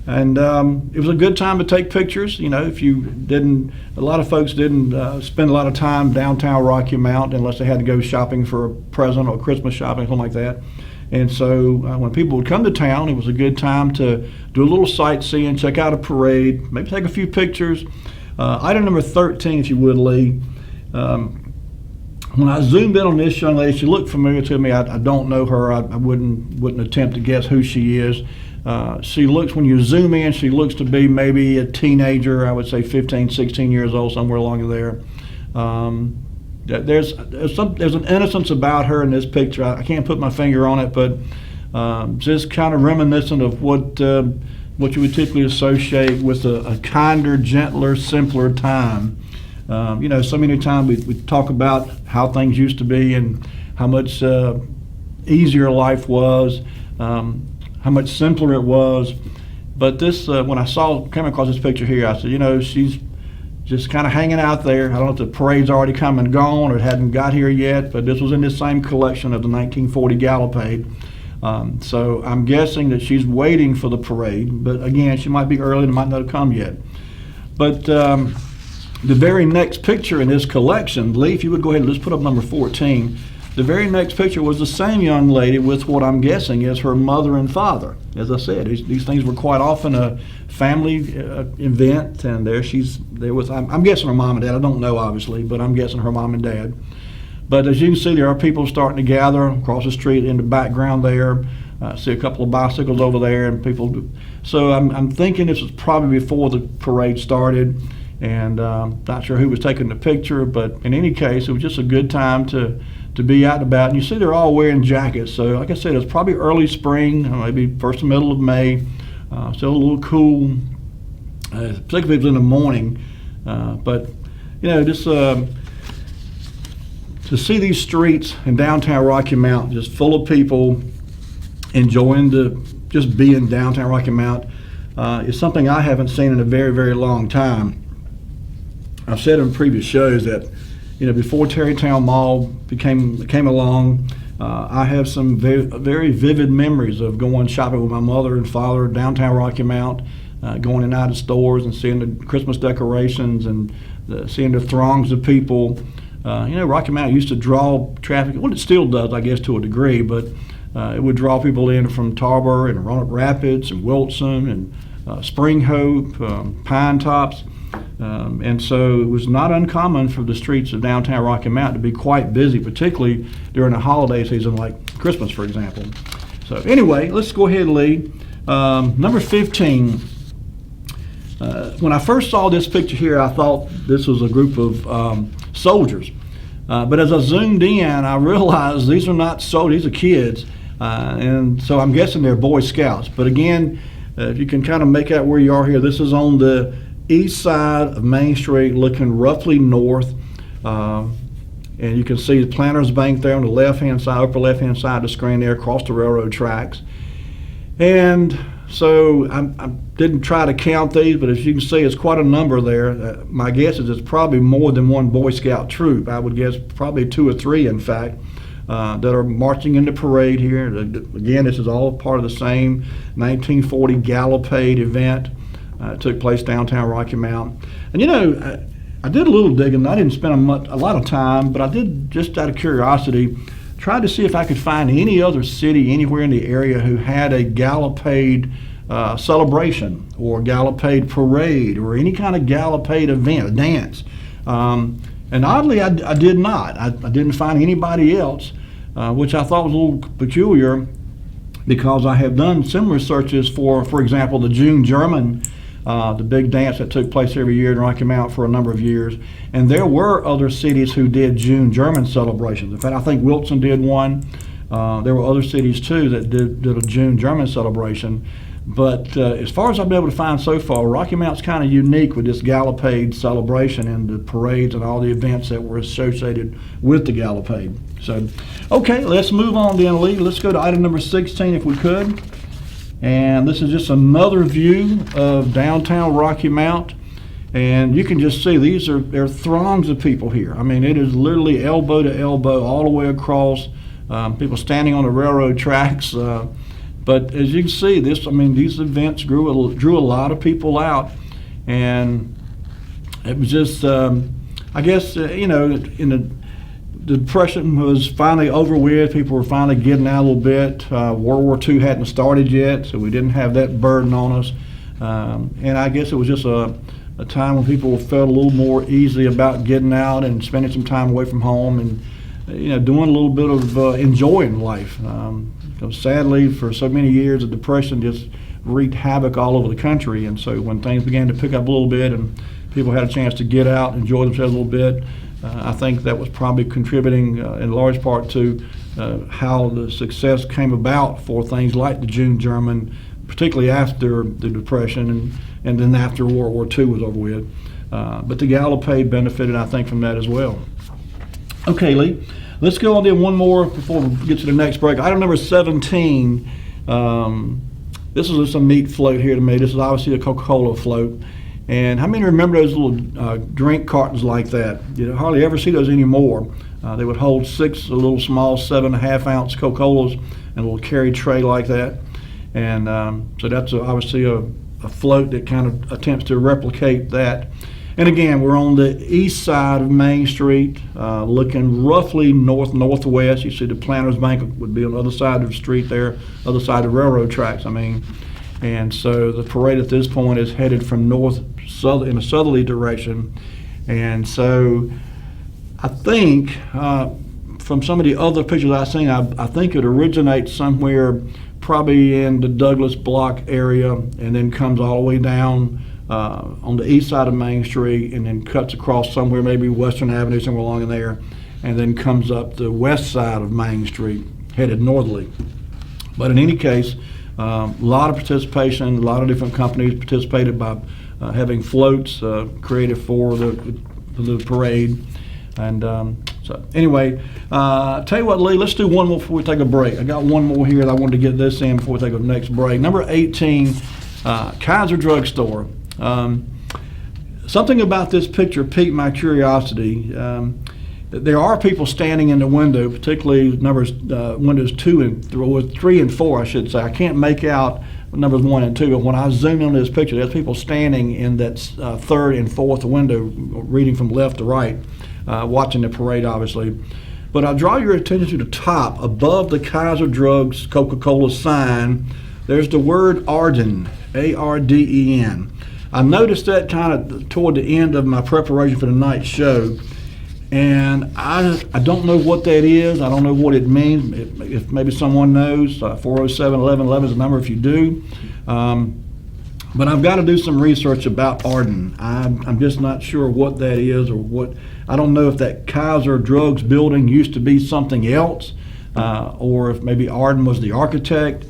And it was a good time to take pictures. If you didn't, a lot of folks didn't spend a lot of time downtown Rocky Mount unless they had to go shopping for a present or Christmas shopping, something like that. And so when people would come to town, it was a good time to do a little sightseeing, check out a parade, maybe take a few pictures. Item number 13, if you would, Lee. When I zoomed in on this young lady, she looked familiar to me. I don't know her. I wouldn't attempt to guess who she is. She looks, when you zoom in, she looks to be maybe a teenager. I would say 15, 16 years old, somewhere along there. There's an innocence about her in this picture. I can't put my finger on it, but just kind of reminiscent of what you would typically associate with a kinder, gentler, simpler time So many times we talk about how things used to be and how much easier life was, how much simpler it was. But this, when I came across this picture here, I said, she's just kind of hanging out there. I don't know if the parade's already come and gone or it hadn't got here yet, but this was in this same collection of the 1940 Gallopade. So I'm guessing that she's waiting for the parade, but again, she might be early and might not have come yet. But the very next picture in this collection, Lee, if you would go ahead and let's put up number 14. The very next picture was the same young lady with what I'm guessing is her mother and father. As I said, these things were quite often a family event, and she's there with, I'm guessing her mom and dad. I don't know, obviously, but I'm guessing her mom and dad. But as you can see, there are people starting to gather across the street in the background there. See a couple of bicycles over there, and people. So I'm thinking this was probably before the parade started, and not sure who was taking the picture, but in any case, it was just a good time to be out and about. And you see they're all wearing jackets. So like I said, it's probably early spring, maybe first or middle of May. Still a little cool, particularly if it's in the morning. But just to see these streets in downtown Rocky Mount just full of people enjoying just be in downtown Rocky Mount is something I haven't seen in a very, very long time. I've said in previous shows that before Tarrytown Mall came along, I have some very, very vivid memories of going shopping with my mother and father downtown Rocky Mount, going in and out of stores and seeing the Christmas decorations and seeing the throngs of people. Rocky Mount used to draw traffic. Well, it still does, I guess, to a degree, but it would draw people in from Tarboro and Roanoke Rapids and Wilson and Spring Hope, Pine Tops. And so it was not uncommon for the streets of downtown Rocky Mount to be quite busy, particularly during the holiday season like Christmas, for example. So anyway, let's go ahead, Lee. Number 15. When I first saw this picture here, I thought this was a group of soldiers. But as I zoomed in, I realized these are not soldiers, these are kids. And so I'm guessing they're Boy Scouts. But again, if you can kind of make out where you are here, this is on the east side of Main Street, looking roughly north, and you can see the Planters Bank there on the left-hand side, upper left-hand side of the screen there, across the railroad tracks. And so I didn't try to count these, but as you can see, it's quite a number there. My guess is it's probably more than one Boy Scout troop. I would guess probably 2 or 3, in fact, that are marching in the parade here. Again, this is all part of the same 1940 Gallopade event. It took place downtown Rocky Mount. And I did a little digging. I didn't spend a lot of time, but I did, just out of curiosity, try to see if I could find any other city anywhere in the area who had a Gallopade celebration or Gallopade parade or any kind of Gallopade event, a dance. And oddly, I did not. I didn't find anybody else, which I thought was a little peculiar, because I have done similar searches for example, the June German, the big dance that took place every year in Rocky Mount for a number of years. And there were other cities who did June German celebrations. In fact, I think Wilson did one. There were other cities too that did a June German celebration. But as far as I've been able to find so far, Rocky Mount's kind of unique with this Gallopade celebration and the parades and all the events that were associated with the Gallopade. So, okay, let's move on then, Lee. Let's go to item number 16 if we could. And this is just another view of downtown Rocky Mount. And you can just see there are throngs of people here. I mean, it is literally elbow to elbow all the way across, people standing on the railroad tracks. But as you can see, these events drew a lot of people out. And it was just, I guess, in the Depression was finally over with. People were finally getting out a little bit. World War II hadn't started yet, so we didn't have that burden on us. And I guess it was just a time when people felt a little more easy about getting out and spending some time away from home and doing a little bit of enjoying life. Sadly, for so many years, the Depression just wreaked havoc all over the country. And so when things began to pick up a little bit and people had a chance to get out, enjoy themselves a little bit, I think that was probably contributing in large part to how the success came about for things like the June German, particularly after the Depression and then after World War II was over with. But the Gallopay benefited, I think, from that as well. Okay, Lee, let's go on to one more before we get to the next break. Item number 17. This is just a neat float here to me. This is obviously a Coca-Cola float. And how many remember those little drink cartons like that? You hardly ever see those anymore. They would hold 6 little small 7.5-ounce Coca-Colas in a little carry tray like that. And so that's obviously a float that kind of attempts to replicate that. And again, we're on the east side of Main Street, looking roughly north-northwest. You see the Planters Bank would be on the other side of the street there, other side of the railroad tracks, I mean. And so the parade at this point is headed from in a southerly direction. And so I think from some of the other pictures I've seen, I think it originates somewhere probably in the Douglas Block area and then comes all the way down on the east side of Main Street and then cuts across somewhere, maybe Western Avenue, somewhere along in there, and then comes up the west side of Main Street, headed northerly. But in any case, a lot of participation, a lot of different companies participated by having floats created for the parade. And so anyway, tell you what, Lee, let's do one more before we take a break. I got one more here that I wanted to get this in before we take the next break. Number 18, Kaiser Drug Store. Something about this picture piqued my curiosity. There are people standing in the window, particularly windows 3 and 4, I should say. I can't make out numbers 1 and 2, but when I zoom into this picture, there's people standing in that third and fourth window, reading from left to right, watching the parade, obviously. But I'll draw your attention to the top, above the Kaiser Drugs Coca-Cola sign. There's the word Arden, A-R-D-E-N. I noticed that kind of toward the end of my preparation for tonight's show, and I don't know what that is. I don't know what it means. If maybe someone knows, 407-1111 is the number if you do. But I've got to do some research about Arden. I'm just not sure what that is or what. I don't know if that Kaiser Drugs building used to be something else, or if maybe Arden was the architect.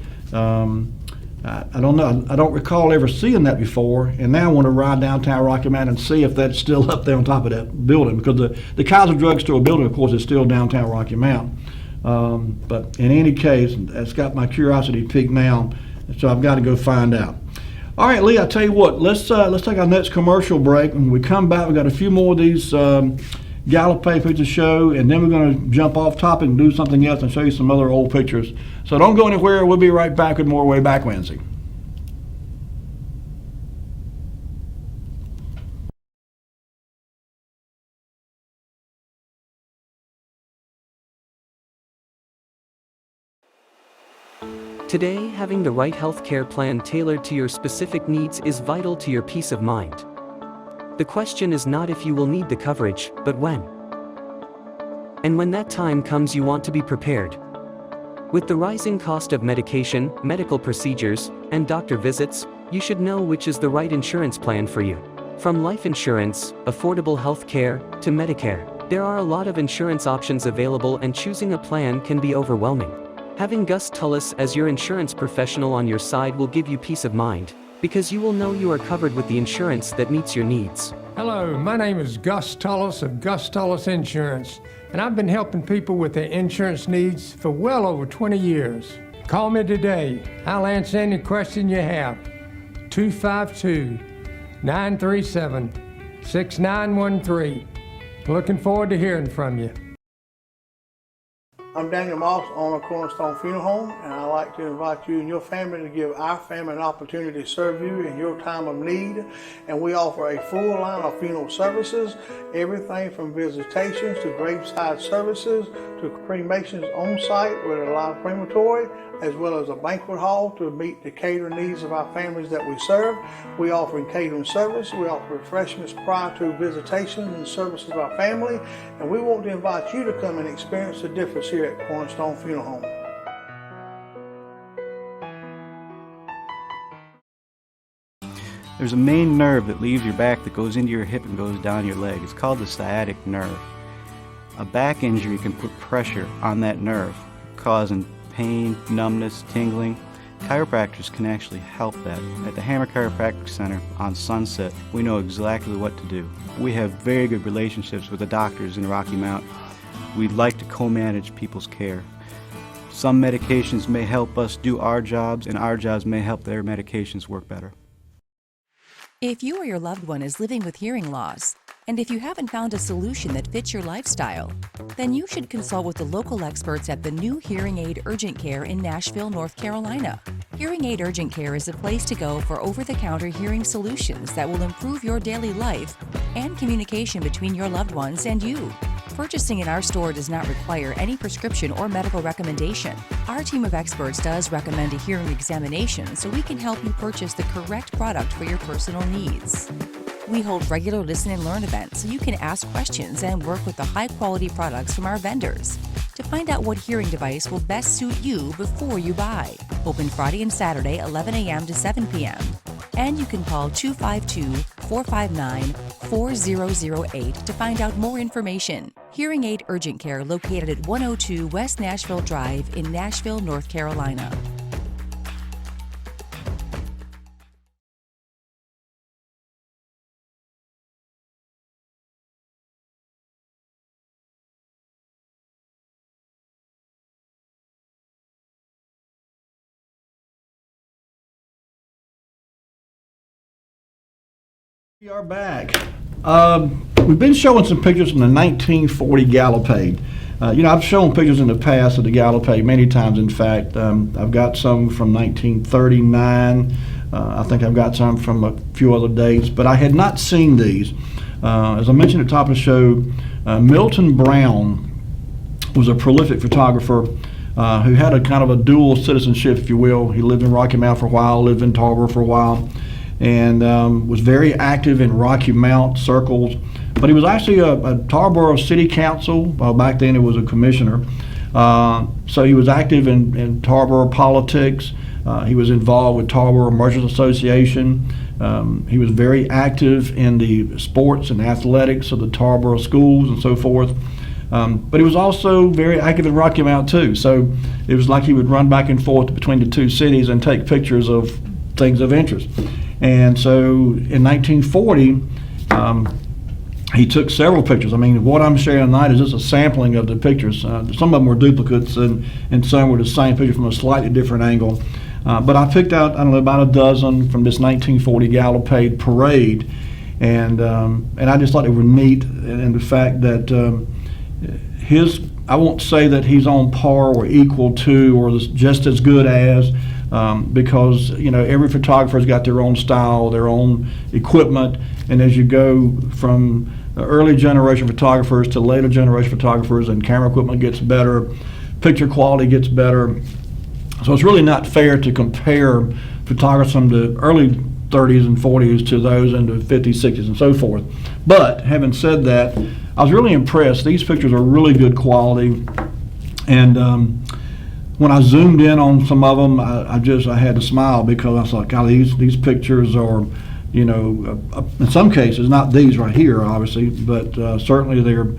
I don't know. I don't recall ever seeing that before, and now I want to ride downtown Rocky Mount and see if that's still up there on top of that building, because the Kaiser Drug Store building, of course, is still downtown Rocky Mount. But in any case, that's got my curiosity piqued now, so I've got to go find out. All right, Lee, I tell you what, let's take our next commercial break. When we come back, we've got a few more of these Gallopay pictures show, and then we're going to jump off topic and do something else and show you some other old pictures. So don't go anywhere. We'll be right back with more Wayback Wednesday. Today, having the right healthcare plan tailored to your specific needs is vital to your peace of mind. The question is not if you will need the coverage, but when. And when that time comes, you want to be prepared. With the rising cost of medication, medical procedures, and doctor visits, you should know which is the right insurance plan for you. From life insurance, affordable health care, to Medicare, there are a lot of insurance options available, and choosing a plan can be overwhelming. Having Gus Tullis as your insurance professional on your side will give you peace of mind, because you will know you are covered with the insurance that meets your needs. Hello, my name is Gus Tullis of Gus Tullis Insurance, and I've been helping people with their insurance needs for well over 20 years. Call me today. I'll answer any question you have. 252-937-6913. Looking forward to hearing from you. I'm Daniel Moss, owner of Cornerstone Funeral Home, and I'd like to invite you and your family to give our family an opportunity to serve you in your time of need. And we offer a full line of funeral services, everything from visitations to graveside services to cremations on site with a live crematory, as well as a banquet hall to meet the catering needs of our families that we serve. We offer catering service. We offer refreshments prior to visitations and services of our family. And we want to invite you to come and experience the difference here at Cornerstone Funeral Home. There's a main nerve that leaves your back that goes into your hip and goes down your leg. It's called the sciatic nerve. A back injury can put pressure on that nerve, causing pain, numbness, tingling. Chiropractors can actually help that. At the Hammer Chiropractic Center on Sunset, we know exactly what to do. We have very good relationships with the doctors in Rocky Mount. We like to co-manage people's care. Some medications may help us do our jobs, and our jobs may help their medications work better. If you or your loved one is living with hearing loss, and if you haven't found a solution that fits your lifestyle, then you should consult with the local experts at the new Hearing Aid Urgent Care in Nashville, North Carolina. Hearing Aid Urgent Care is a place to go for over-the-counter hearing solutions that will improve your daily life and communication between your loved ones and you. Purchasing in our store does not require any prescription or medical recommendation. Our team of experts does recommend a hearing examination so we can help you purchase the correct product for your personal needs. We hold regular listen and learn events so you can ask questions and work with the high-quality products from our vendors to find out what hearing device will best suit you before you buy. Open Friday and Saturday, 11 a.m. to 7 p.m. And you can call 252-459-4008 to find out more information. Hearing Aid Urgent Care located at 102 West Nashville Drive in Nashville, North Carolina. We are back. We've been showing some pictures from the 1940 Gallopade. I've shown pictures in the past of the Gallopade many times. In fact, I've got some from 1939. I think I've got some from a few other dates, but I had not seen these. As I mentioned at the top of the show, Milton Brown was a prolific photographer who had a kind of a dual citizenship, if you will. He lived in Rocky Mount for a while, lived in Tarboro for a while, and was very active in Rocky Mount circles. But he was actually a Tarboro City Council. Back then, he was a commissioner. So he was active in Tarboro politics. He was involved with Tarboro Merchants Association. He was very active in the sports and athletics of the Tarboro schools and so forth. But he was also very active in Rocky Mount too. So it was like he would run back and forth between the two cities and take pictures of things of interest. And so in 1940, he took several pictures. I mean, what I'm sharing tonight is just a sampling of the pictures. Some of them were duplicates and some were the same picture from a slightly different angle. But I picked out, I don't know, about a dozen from this 1940 Gallopade parade. And I just thought they were neat in the fact that I won't say that he's on par or equal to or just as good as, because every photographer's got their own style, their own equipment, and as you go from the early generation photographers to later generation photographers, and camera equipment gets better, picture quality gets better. So it's really not fair to compare photographers from the early 30s and 40s to those in the 50s, 60s, and so forth. But having said that, I was really impressed. These pictures are really good quality, and when I zoomed in on some of them, I had to smile because I thought, God, these pictures are, in some cases, not these right here, obviously, but certainly they're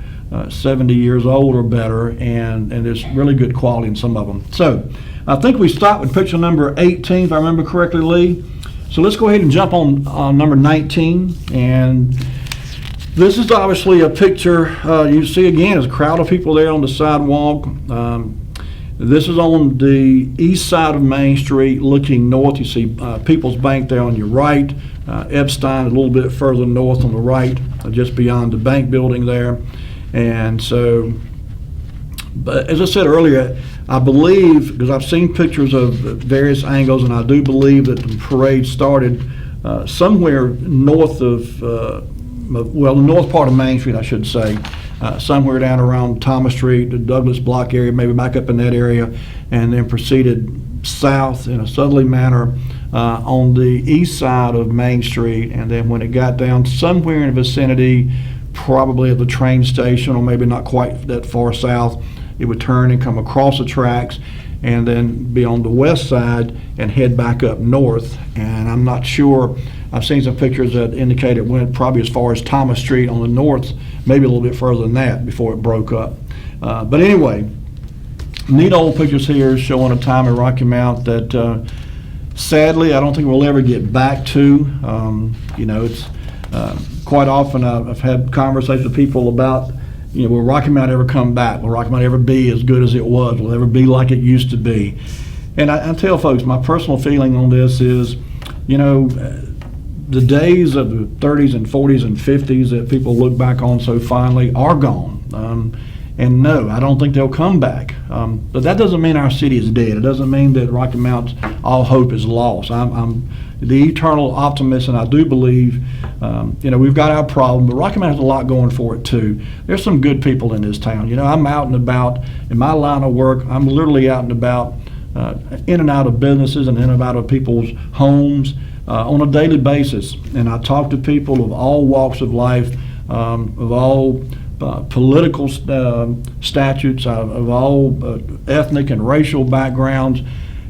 70 years old or better, and there's really good quality in some of them. So I think we stopped with picture number 18, if I remember correctly, Lee. So let's go ahead and jump on number 19, and this is obviously a picture you see again. There's a crowd of people there on the sidewalk. This is on the east side of Main Street looking north. You see People's Bank there on your right, Epstein a little bit further north on the right, just beyond the bank building there. And so, but as I said earlier, I believe, because I've seen pictures of various angles, and I do believe that the parade started somewhere north of, the north part of Main Street, I should say, somewhere down around Thomas Street, the Douglas Block area, maybe back up in that area, and then proceeded south in a southerly manner on the east side of Main Street. And then when it got down somewhere in the vicinity, probably at the train station, or maybe not quite that far south, it would turn and come across the tracks and then be on the west side and head back up north. And I'm not sure, I've seen some pictures that indicate it went probably as far as Thomas Street on the north, maybe a little bit further than that before it broke up. But anyway, neat old pictures here showing a time in Rocky Mount that sadly, I don't think we'll ever get back to. It's quite often I've had conversations with people about, will Rocky Mount ever come back? Will Rocky Mount ever be as good as it was? Will it ever be like it used to be? And I tell folks, my personal feeling on this is, the days of the 30s and 40s and 50s that people look back on so fondly are gone. And no, I don't think they'll come back. But that doesn't mean our city is dead. It doesn't mean that Rocky Mount's all hope is lost. I'm the eternal optimist, and I do believe, we've got our problem, but Rocky Mount has a lot going for it too. There's some good people in this town. I'm out and about in my line of work. I'm literally out and about, in and out of businesses and in and out of people's homes on a daily basis. And I talk to people of all walks of life, of all political statutes, of all ethnic and racial backgrounds,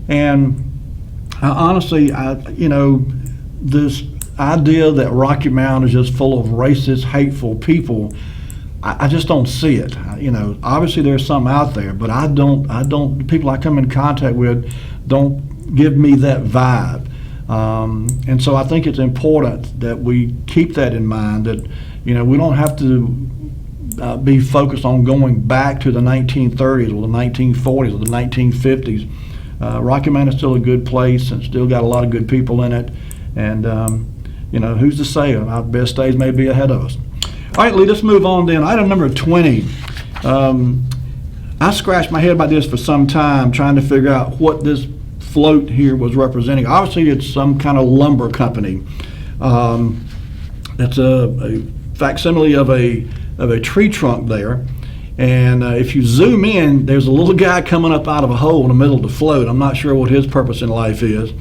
and honestly, this idea that Rocky Mount is just full of racist, hateful people, I just don't see it. Obviously there's some out there, but I don't. The people I come in contact with don't give me that vibe. And so I think it's important that we keep that in mind, that we don't have to be focused on going back to the 1930s or the 1940s or the 1950s. Rocky Mount is still a good place and still got a lot of good people in it. And, who's to say? Our best days may be ahead of us. All right, Lee, let's move on then. Item number 20. I scratched my head about this for some time, trying to figure out what this float here was representing. Obviously, it's some kind of lumber company. It's a facsimile of a tree trunk there. And if you zoom in, there's a little guy coming up out of a hole in the middle of the float. I'm not sure what his purpose in life is.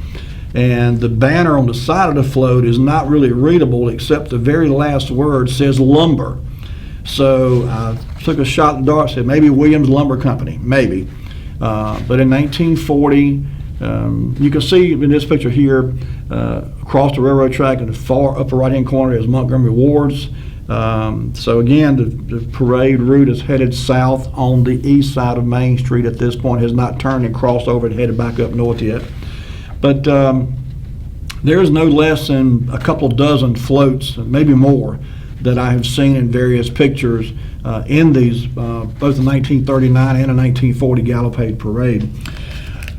And the banner on the side of the float is not really readable, except the very last word says lumber. So I took a shot in the dark, said maybe Williams Lumber Company, maybe. But in 1940, you can see in this picture here, across the railroad track in the far upper right-hand corner is Montgomery Ward's. So again, the parade route is headed south on the east side of Main Street at this point, has not turned and crossed over and headed back up north yet. But there's no less than a couple dozen floats, maybe more, that I have seen in various pictures in these, both the 1939 and a 1940 Gallopade parade.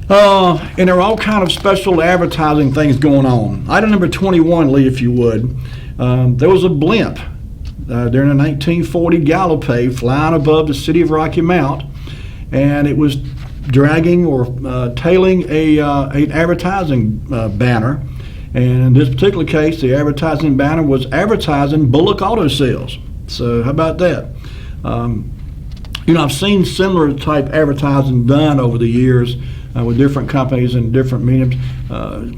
And there are all kind of special advertising things going on. Item number 21, Lee, if you would. There was a blimp during the 1940 Gallopade flying above the city of Rocky Mount, and it was dragging or tailing an advertising banner. And in this particular case, the advertising banner was advertising Bullock Auto Sales. So how about that? I've seen similar type advertising done over the years with different companies and different mediums.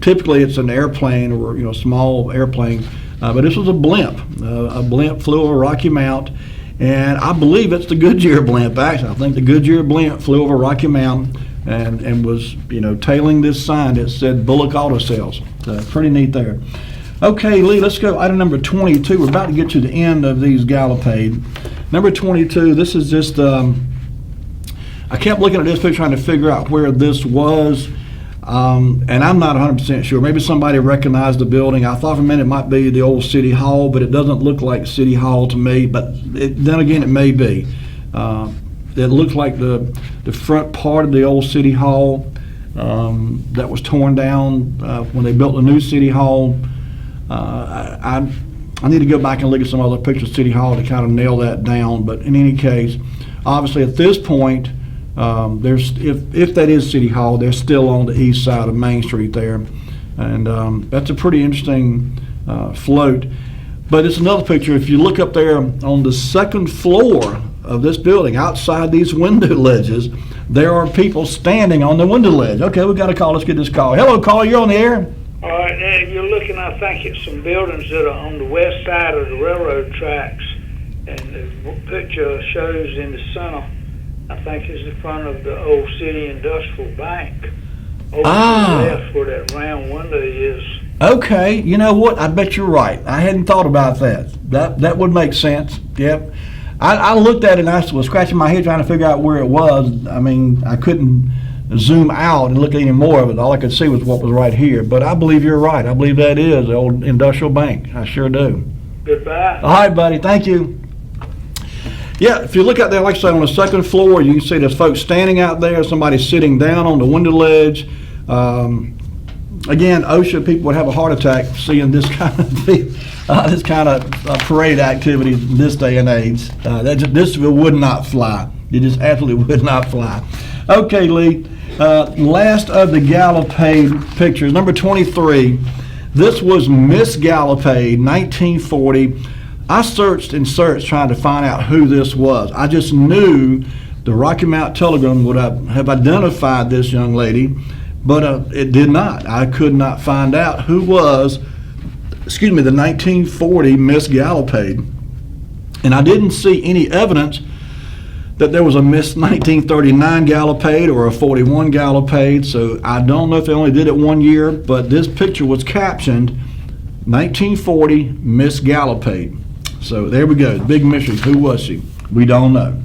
Typically, it's an airplane or a small airplane, but this was a blimp. A blimp flew over Rocky Mount, and I believe it's the Goodyear blimp. Actually, I think the Goodyear blimp flew over Rocky Mount and was tailing this sign that said Bullock Auto Sales. Pretty neat there. Okay, Lee, let's go item number 22. We're about to get to the end of these Gallopade. Number 22, this is just, I kept looking at this picture trying to figure out where this was, and I'm not 100% sure. Maybe somebody recognized the building. I thought for a minute it might be the old City Hall, but it doesn't look like City Hall to me, but then again, it may be. It looks like the front part of the old City Hall that was torn down when they built the new City Hall. I need to go back and look at some other pictures of City Hall to kind of nail that down. But in any case, obviously at this point, there's if that is City Hall, they're still on the east side of Main Street there, and that's a pretty interesting float. But it's another picture. If you look up there on the second floor of this building, outside these window ledges, there are people standing on the window ledge. Okay, we got a call. Let's get this call. Hello, caller. You're on the air. All right, now you're looking, I think, at some buildings that are on the west side of the railroad tracks, and the picture shows in the center, I think, is the front of the old City Industrial Bank. Over to the left where that round window is. Okay, you know what? I bet you're right. I hadn't thought about that. That would make sense. Yep. I looked at it and I was scratching my head trying to figure out where it was. I mean, I couldn't zoom out and look at any more of it. All I could see was what was right here. But I believe you're right. I believe that is the old industrial bank. I sure do. Goodbye. All right, buddy. Thank you. Yeah, if you look out there, like I said, on the second floor, you can see there's folks standing out there, somebody sitting down on the window ledge. Again, OSHA people would have a heart attack seeing this kind of parade activity this day and age. This would not fly. It just absolutely would not fly. Okay, Lee. Last of the Gallipade pictures, number 23. This was Miss Gallipade, 1940. I searched and searched trying to find out who this was. I just knew the Rocky Mount Telegram would have identified this young lady, but it did not. I could not find out who was, the 1940 Miss Gallipade. And I didn't see any evidence that there was a Miss 1939 Gallipade or a 41 Gallipade, so I don't know if they only did it 1 year, but this picture was captioned 1940 Miss Gallipade. So there we go, big mystery. Who was she? We don't know.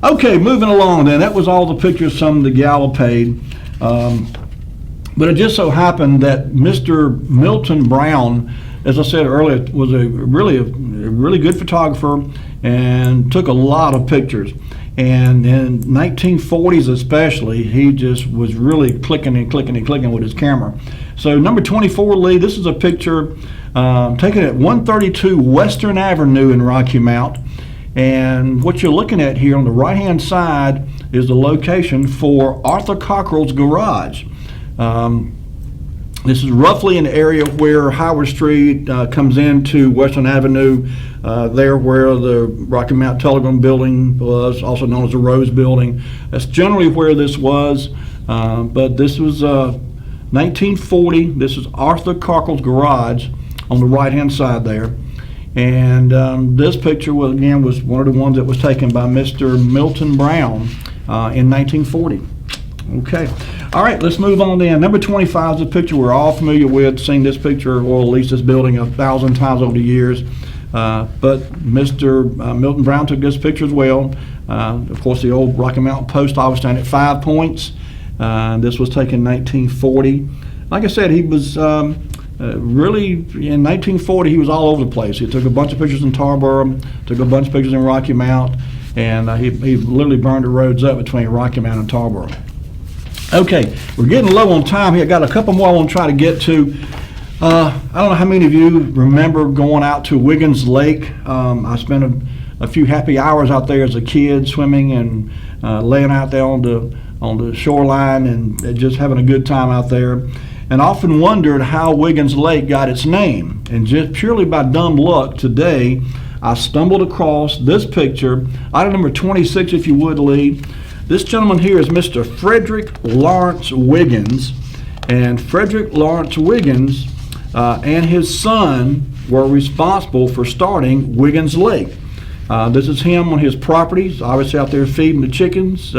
Okay, moving along then. That was all the pictures from the Gallipade. But it just so happened that Mr. Milton Brown, as I said earlier, was a really good photographer and took a lot of pictures. And in 1940s especially, he just was really clicking with his camera. So number 24, Lee, this is a picture taken at 132 Western Avenue in Rocky Mount. And what you're looking at here on the right-hand side is the location for Arthur Cockrell's garage. This is roughly an area where Howard Street comes into Western Avenue, there where the Rocky Mount Telegram building was, also known as the Rose Building. That's generally where this was, but this was 1940. This is Arthur Cockrell's garage on the right-hand side there. And this picture was one of the ones that was taken by Mr. Milton Brown in 1940. Okay. All right, let's move on then. Number 25 is a picture we're all familiar with, seen this picture, or at least this building 1,000 times over the years. But Mr. Milton Brown took this picture as well. Of course, the old Rocky Mountain Post Office stand at 5 Points. This was taken in 1940. Like I said, he was really, in 1940, he was all over the place. He took a bunch of pictures in Tarboro, took a bunch of pictures in Rocky Mount, and he literally burned the roads up between Rocky Mount and Tarboro. Okay, we're getting low on time here. I got a couple more I want to try to get to. I don't know how many of you remember going out to Wiggins Lake. I spent a few happy hours out there as a kid, swimming and laying out there on the shoreline and just having a good time out there. And often wondered how Wiggins Lake got its name. And just purely by dumb luck, today I stumbled across this picture. Item number 26, if you would, Lee. This gentleman here is Mr. Frederick Lawrence Wiggins. And Frederick Lawrence Wiggins and his son were responsible for starting Wiggins Lake. This is him on his properties, obviously out there feeding the chickens.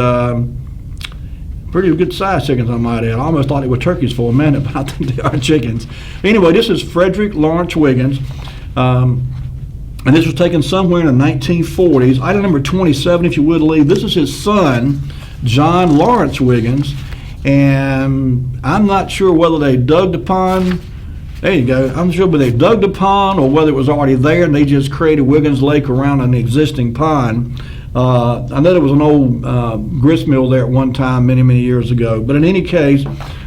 Pretty good sized chickens, I might add. I almost thought they were turkeys for a minute, but I think they are chickens. Anyway, this is Frederick Lawrence Wiggins. And this was taken somewhere in the 1940s. Item number 27, if you would, Lee. This is his son, John Lawrence Wiggins. And I'm not sure whether they dug the pond. There you go. I'm not sure whether they dug the pond or whether it was already there and they just created Wiggins Lake around an existing pond. I know there was an old grist mill there at one time many, many years ago. But in any case,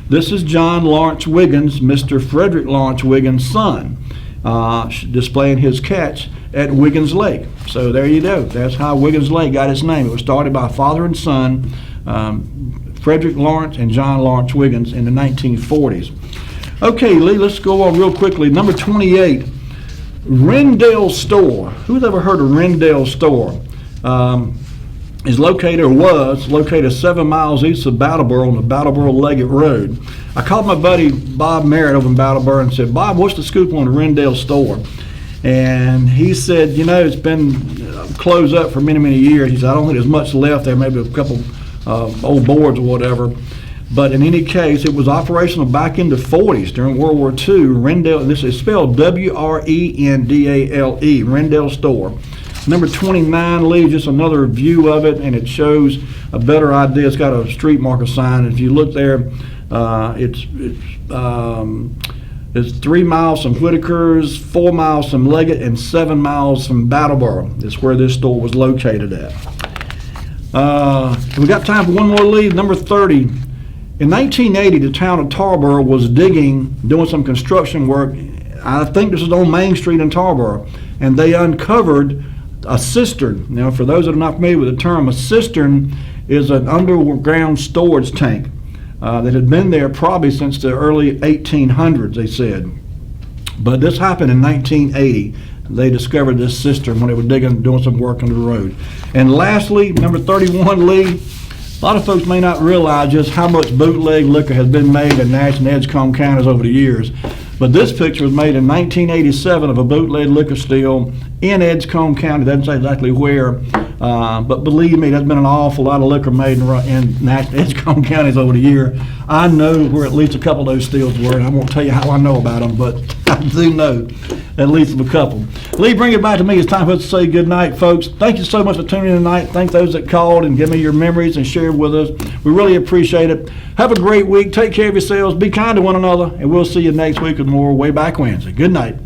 this is John Lawrence Wiggins, Mr. Frederick Lawrence Wiggins' son, displaying his catch at Wiggins Lake. So there you go. That's how Wiggins Lake got its name. It was started by father and son, Frederick Lawrence and John Lawrence Wiggins in the 1940s. Okay, Lee, let's go on real quickly. Number 28, Rendell Store. Who's ever heard of Rendell Store? Was located 7 miles east of Brattleboro on the Brattleboro-Leggett Road. I called my buddy Bob Merritt over in Brattleboro and said, Bob, what's the scoop on the Rendell Store? And he said, you know, it's been closed up for many, many years. He said, I don't think there's much left there, maybe a couple old boards or whatever. But in any case, it was operational back in the 40s during World War II. Rendell, this is spelled W-R-E-N-D-A-L-E, Rendell Store. Number 29, Lee, just another view of it, and it shows a better idea. It's got a street marker sign. If you look there, it's 3 miles from Whitaker's, 4 miles from Leggett, and 7 miles from Brattleboro. It's where this store was located at. We got time for one more lead. Number 30. In 1980, the town of Tarboro was doing some construction work. I think this is on Main Street in Tarboro, and they uncovered a cistern. Now, for those that are not familiar with the term, a cistern is an underground storage tank that had been there probably since the early 1800s, they said. But this happened in 1980. They discovered this cistern when they were doing some work on the road. And lastly, number 31, Lee, a lot of folks may not realize just how much bootleg liquor has been made in Nash and Edgecombe counties over the years. But this picture was made in 1987 of a bootleg liquor still in Edgecombe County. Doesn't say exactly where, but believe me, there's been an awful lot of liquor made in Nash and Edgecombe counties over the year. I know where at least a couple of those stills were, and I won't tell you how I know about them, but I do know at least of a couple. Lee, bring it back to me. It's time for us to say good night, folks. Thank you so much for tuning in tonight. Thank those that called and give me your memories and shared with us. We really appreciate it. Have a great week. Take care of yourselves. Be kind to one another, and we'll see you next week with more Wayback Wednesday. Good night.